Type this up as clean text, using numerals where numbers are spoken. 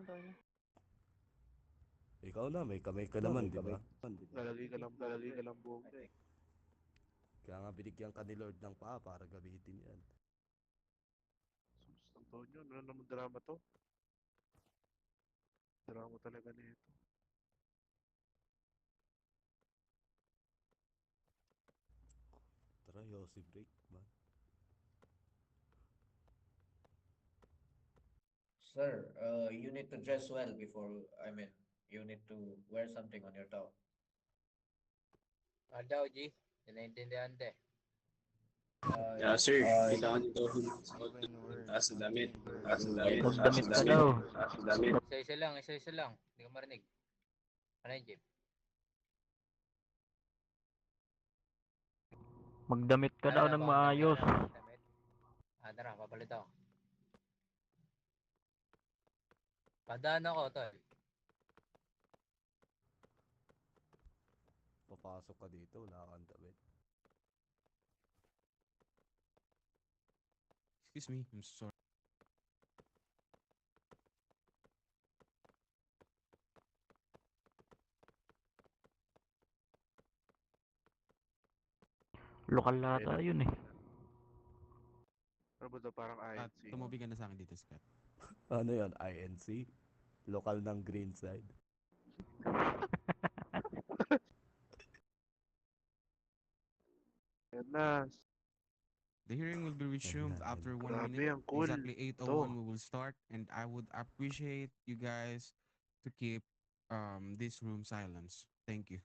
Antonio. Ikaw na, may kamay ka naman, di ba? Lalagay ka lang buong na eh. Kaya nga binigyan ka ni Lord ng paa para gamitin yan. Sus, Antonio, ano naman drama to? Drama talaga nito. Tara, Yossi break, man. Sir, you need to dress well before, you need to wear something on your top. Daw, G. Ninaintindihan te. Yeah, sir. Kailangan nito taas na damit. Taas na damit. Taas Magdamit na ka damit. daw. Taas na damit. Isa-isa lang. Hindi ko marinig. Ano yun, Jeep? Magdamit ka daw ng maayos. Tara, papalit ako. Padaan ako, tol. Papasok ka dito, wala kang damit. Excuse me, I'm sorry. Lokal lata yun eh. Ano ba ito? Parang At INC. tumabi ka na sa akin dito, Scott. Ano yan, INC? Lokal ng green side. Yan na. The hearing will be resumed Ayan. after 1 Grabe, minute. ang cool. Exactly 8:01 we will start, and I would appreciate you guys to keep this room silence. Thank you.